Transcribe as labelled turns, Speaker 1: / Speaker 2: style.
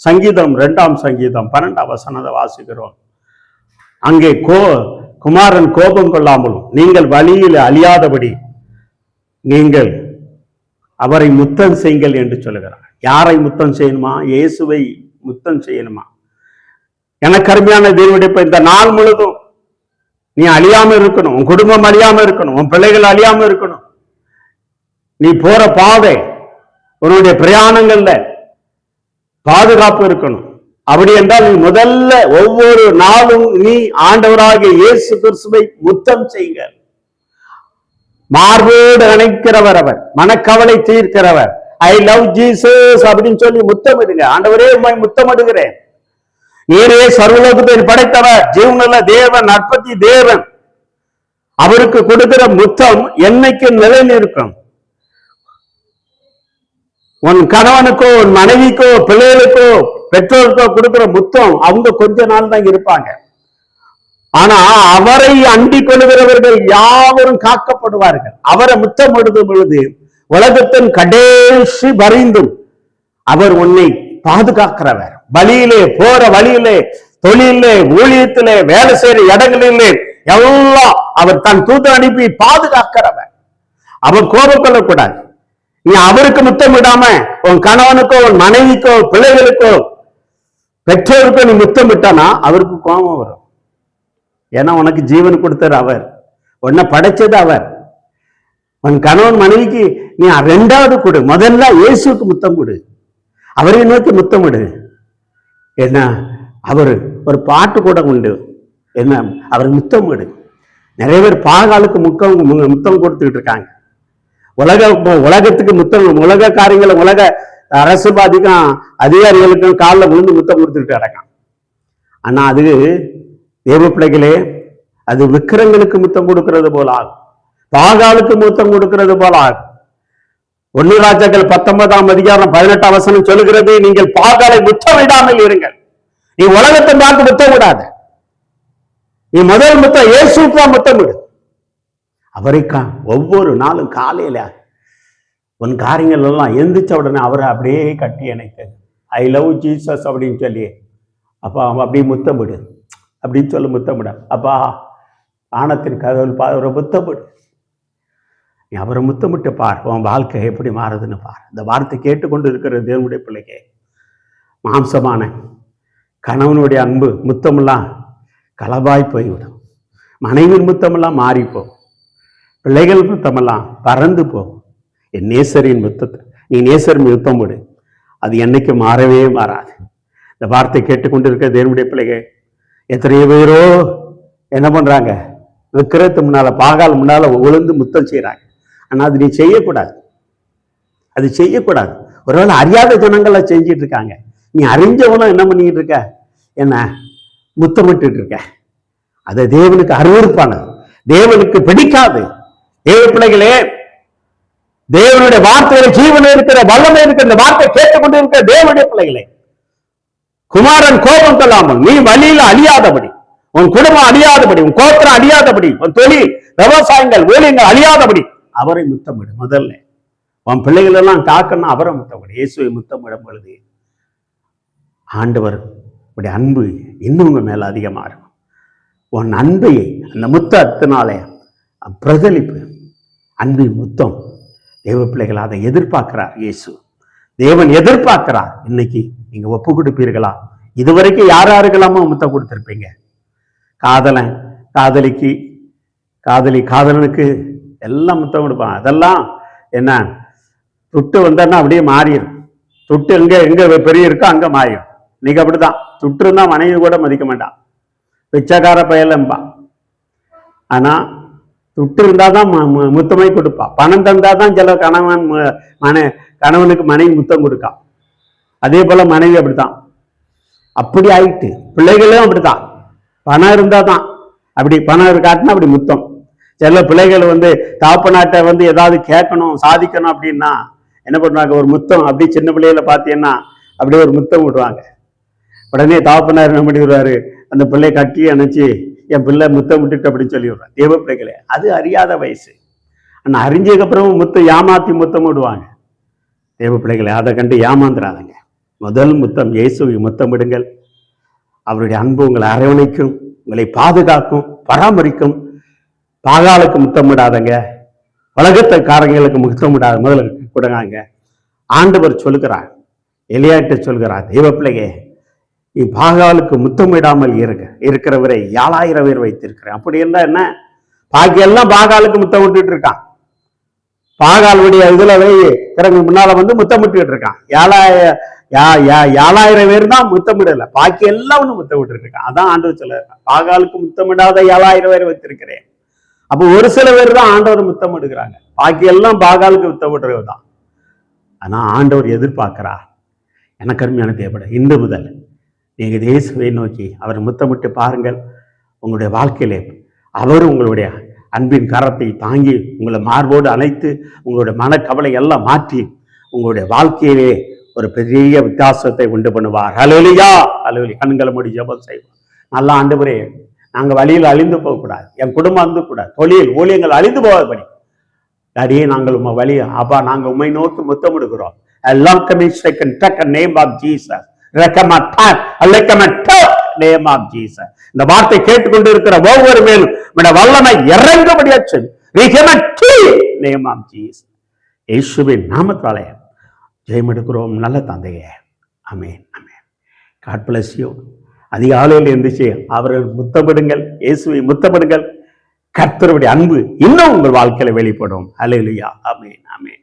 Speaker 1: சங்கீதம் 2ஆம் சங்கீதம் 12ஆம் வசனத்தை வாசிக்கிறோம். அங்கே குமாரன் கோபம் கொள்ளாமலும் நீங்கள் வழியில் அழியாதபடி நீங்கள் அவரை முத்தம் செய்யுங்கள் என்று சொல்லுகிறார். யாரை முத்தம் செய்யணுமா? இயேசுவை முத்தம் செய்யணுமா? எனக்கு அருமையான தேவனுடைய, இந்த நாள் முழுதும் நீ அழியாம இருக்கணும், உன் குடும்பம் அழியாம இருக்கணும், உன் பிள்ளைகள் அழியாம இருக்கணும். நீ போற பாதை, உன்னுடைய பிரயாணங்கள்ல பாதுகாப்பு இருக்கணும். அப்படி என்றால் நீ முதல்ல ஒவ்வொரு நாளும் நீ ஆண்டவராகிய இயேசு கிறிஸ்துவை முத்தம் செய்யுங்க. மார்போடு அணைக்கிறவர் அவர், மனக்கவலை தீர்க்கிறவர். ஐ லவ் ஜீசஸ் அப்படின்னு சொல்லி முத்தமிடுங்க. ஆண்டவரே உம்மை முத்தமிடுகிறேன், நீரே சர்வலோகத்தை படைத்தவர், ஜீவனுள்ள தேவன், நற்பத்தி தேவன். அவருக்கு கொடுக்கிற முத்தம் என்னைக்கு நிலை நிற்கும். உன் கணவனுக்கோ உன் மனைவிக்கோ பிள்ளைகளுக்கோ பெற்றோருக்கோ கொடுக்கிற முத்தம் அவங்க கொஞ்ச நாள் தான் இருப்பாங்க. ஆனா அவரை அண்டிக் கொள்கிறவர்கள் யாவரும் காக்கப்படுவார்கள். அவரை முத்தம் எடுக்கும் பொழுது உலகத்தின் கடைசி வரைந்தும் அவர் உன்னை பாதுகாக்கிறவர். வழியிலே போற வழியிலே, தொழிலே, ஊழியத்திலே, வேலை செய்யற இடங்களிலே எல்லாம் அவர் தன் தூது அனுப்பி பாதுகாக்கிறவர். அவர் கோபம் கொள்ளக்கூடாது. நீ அவருக்கு முத்தம் விடாம உன் கணவனுக்கோ உன் மனைவிக்கோ பிள்ளைகளுக்கோ பெற்றோருக்கோ நீ முத்தம் விட்டானா அவருக்கு கோபம் வரும். ஏன்னா உனக்கு ஜீவன் கொடுத்தார் அவர், உன்னை படைச்சது அவர். உன் கணவன் மனைவிக்கு நீ 2வது கொடு, முதல்ல இயேசுக்கு முத்தம் கொடு, அவரை நோக்கி முத்தம் விடு. என்ன அவர் ஒரு பாட்டு கூட உண்டு, என்ன அவர் முத்தம் விடு. நிறைய பேர் பாகாலுக்கு முத்தம் கொடுத்துக்கிட்டு இருக்காங்க. உலகத்துக்கு முத்தம், உலக காரியங்களை, உலக அரசுவாதிக்கும் அதிகாரிகளுக்கும் காலில் விழுந்து முத்தம் கொடுத்துக்கிட்டு கிடக்கான். ஆனா அது தேவ பிள்ளைகளே, அது விக்கிரங்களுக்கு முத்தம் கொடுக்கிறது போல ஆகும், பாகாலுக்கு முத்தம் கொடுக்கிறது போல ஆகும். 1 ராஜாக்கள் 19ஆம் அதிகாரம் 18ஆம் வசனம் சொல்லுகிறது, நீங்கள் பாகாலை முத்தம் விடாமல் இருங்கள். நீ உலகத்தை பார்த்து முத்தம் விடாத, நீ முதல் முத்தம் இயேசுக்கு தான் முத்தம் விடு. அவரைக்கா ஒவ்வொரு நாளும் காலையில உன் காரியங்கள் எல்லாம் எந்திரிச்ச உடனே அவரை அப்படியே கட்டி அணைக்க, ஐ லவ் ஜீசஸ் அப்படின்னு சொல்லி அப்பா அவன் அப்படியே முத்தம் விடு அப்படின்னு சொல்லி முத்தம் விட. அப்பா ஆணத்தின் கதவுள் அவரை முத்தமிடு, நீ அவரை முத்தமிட்டு பார், உன் வாழ்க்கை எப்படி மாறுதுன்னு பார். இந்த வார்த்தை கேட்டுக்கொண்டு இருக்கிற தேவனுடைய பிள்ளைக்கு மாம்சமான கணவனுடைய அன்பு முத்தமெல்லாம் களவாய் போய்விடும், மனைவியின் முத்தமெல்லாம் மாறிப்போம், பிள்ளைகள் முத்தமெல்லாம் பறந்து போகும். என் நேசரின் முத்தத்தை நீ நேசரின் முத்தம் விடு, அது என்னைக்கு மாறவே மாறாது. இந்த வார்த்தை கேட்டுக்கொண்டு இருக்கிற தேவனுடைய பிள்ளைகள் எத்தனையோ பேரோ என்ன பண்றாங்க, விக்கிரத்து முன்னால பாகால் முன்னால விழுந்து முத்தம் செய்யறாங்க. ஆனா அது நீ செய்யக்கூடாது, அது செய்யக்கூடாது. ஒருவேளை அறியாத ஜனங்களை செஞ்சிட்டு இருக்காங்க, நீ அறிஞ்சவனும் என்ன பண்ணிக்கிட்டு இருக்க, என்ன முத்தமிட்டு இருக்க. அது தேவனுக்கு அருவருப்பானது, தேவனுக்கு பிடிக்காது. தேவ பிள்ளைகளே, தேவனுடைய வார்த்தையில ஜீவன் இருக்கிற வல்லமை இருக்கிற இந்த வார்த்தை கேட்டுக்கொண்டு இருக்கிற தேவனுடைய பிள்ளைகளே, குமாரன் கோபம் கொள்ளாமல் நீ வழியில அழியாதபடி, உன் குடும்பம் அழியாதபடி, உன் கோத்திரம் அழியாதபடி, உன் தொழில் விவசாயங்கள் ஊழியங்கள் அழியாதபடி அவரை முத்தமிடு. முதல்ல உன் பிள்ளைகள் எல்லாம் காக்கணும், அவரை முத்தமிடு. இயேசுவை முத்தமிடும் பொழுது ஆண்டவர் அன்பு இன்னும் உங்க மேல அதிகமா இருக்கும். உன் அன்பையை அந்த முத்தத்தினாலே பிரதிலிப்பு, அன்பின் முத்தம். தேவ பிள்ளைகள் அதை எதிர்பார்க்கிறார் இயேசு, தேவன் எதிர்பார்க்கிறார். இன்னைக்கு நீங்க ஒப்பு கொடுப்பீர்களா? இதுவரைக்கும் யாருக்கெல்லாமோ முத்தம் கொடுத்திருப்பீங்க. காதலன் காதலிக்கு, காதலனுக்கு எல்லாம் முத்தம் கொடுப்பான். அதெல்லாம் என்ன துட்டு வந்தா அப்படியே மாறிடும். துட்டு எங்க பெரிய இருக்கோ அங்க மாறிடும். இன்னைக்கு அப்படிதான், துட்டு இருந்தா மனைவி கூட மதிக்க மாட்டான், பிச்சைக்கார பயலம்பா. ஆனா துட்டு இருந்தாதான் முத்தமை கொடுப்பா, பணம் தந்தாதான் சில கணவனுக்கு மனைவி முத்தம் கொடுக்கா. அதே போல மனைவி அப்படித்தான், அப்படி ஆயிட்டு. பிள்ளைகளும் அப்படித்தான், பணம் இருந்தாதான் அப்படி, பணம் காட்டினா அப்படி முத்தம். சில பிள்ளைகள் தாப்பனாட்டை ஏதாவது கேட்கணும் சாதிக்கணும் அப்படின்னா என்ன பண்ணுவாங்க, ஒரு முத்தம். அப்படி சின்ன பிள்ளைகளை பார்த்தீங்கன்னா அப்படியே ஒரு முத்தம் விடுவாங்க. உடனே தாப்பனார் என்ன பண்ணி விடுவாரு, அந்த பிள்ளையை கட்டி அணைச்சி என் பிள்ளை முத்தம் விட்டுட்டு அப்படின்னு சொல்லி விடுறான். தேவ பிள்ளைகளே, அது அறியாத வயசு. ஆனா அறிஞ்சதுக்கு அப்புறமும் ஏமாத்தி முத்தம் விடுவாங்க. தேவ பிள்ளைகளை அதை கண்டு ஏமாந்துடாதங்க. முதல் முத்தம் இயேசுவை முத்தமிடுங்கள். அவருடைய அன்பு உங்களை அரவணைக்கும், உங்களை பாதுகாக்கும், பராமரிக்கும். பாகாலுக்கு முத்தமிடாதங்க, உலகத்தை காரங்களுக்கு முத்தமிடாத முதல்ல கொடுங்க. ஆண்டவர் சொல்லுகிறார், எலியாட்ட சொல்கிறார், தெய்வ பிள்ளையே, நீ பாகாலுக்கு முத்தமிடாமல் இருக்கிறவரை 7000 பேர் வைத்திருக்கிறேன். அப்படி என்ன, பாக்கி எல்லாம் பாகாலுக்கு முத்தமிட்டு இருக்கான். பாகாலுடைய இதுல முன்னால முத்தமிட்டு இருக்கான். 7000 பேர் தான் முத்தமிடல, பாக்கி எல்லாம் ஒண்ணு முத்தமிட்டு இருக்கான். அதான் ஆண்டவர் சொல்ல, பாகாலுக்கு முத்தமிடாத 7000 பேர் வைத்திருக்கிறேன். அப்போ ஒரு சில பேர் தான் ஆண்டவர் முத்தமிடுகிறாங்க, பாக்கி எல்லாம் பாகாலுக்கு முத்தமிடுறது தான். ஆனா ஆண்டவர் எதிர்பார்க்கிறார். எனக்கு அருமையான தேவைப்பட இன்று முதல் நீங்க இயேசுவை நோக்கி அவர் முத்தமிட்டு பாருங்கள். உங்களுடைய வாழ்க்கையிலே அவர் உங்களுடைய அன்பின் கரத்தை தாங்கி உங்களை மார்போடு அணைத்து உங்களுடைய மனக்கவலை எல்லாம் மாற்றி உங்களுடைய வாழ்க்கையிலே ஒரு பெரிய வித்தியாசத்தை உண்டு பண்ணுவார். ஹல்லேலூயா, ஹல்லேலூயா. கண்களை மூடி ஜெபம் செய்வோம். நல்ல ஆண்டவரே, நாங்கள் வழியில் அழிந்து போகக்கூடாது, என் குடும்பம் அழிந்து கூடாது, தொழில் ஊழியங்கள் அழிந்து போகாதபடி அடியே நாங்கள் உண்மை வழி அப்பா, நாங்கள் உண்மை நோக்கி முத்தமிடுகிறோம். இந்த வார்த்தை கேட்டுக்கொண்டு இருக்கிற ஒவ்வொரு மேலும் வல்லமை இறங்கும்படியா இயேசுவின் நாமத்தாலே ஜெயம் எடுக்கிறோம். நல்ல தந்தையே, ஆமென், ஆமென். God bless you. அதிகாலையில் இருந்துச்சு அவர்கள் முத்தமிடுங்கள், இயேசுவை முத்தமிடுங்கள். கர்த்தருடைய அன்பு இன்னும் உங்கள் வாழ்க்கையில வெளிப்படும். ஹல்லேலூயா, ஆமென், ஆமென்.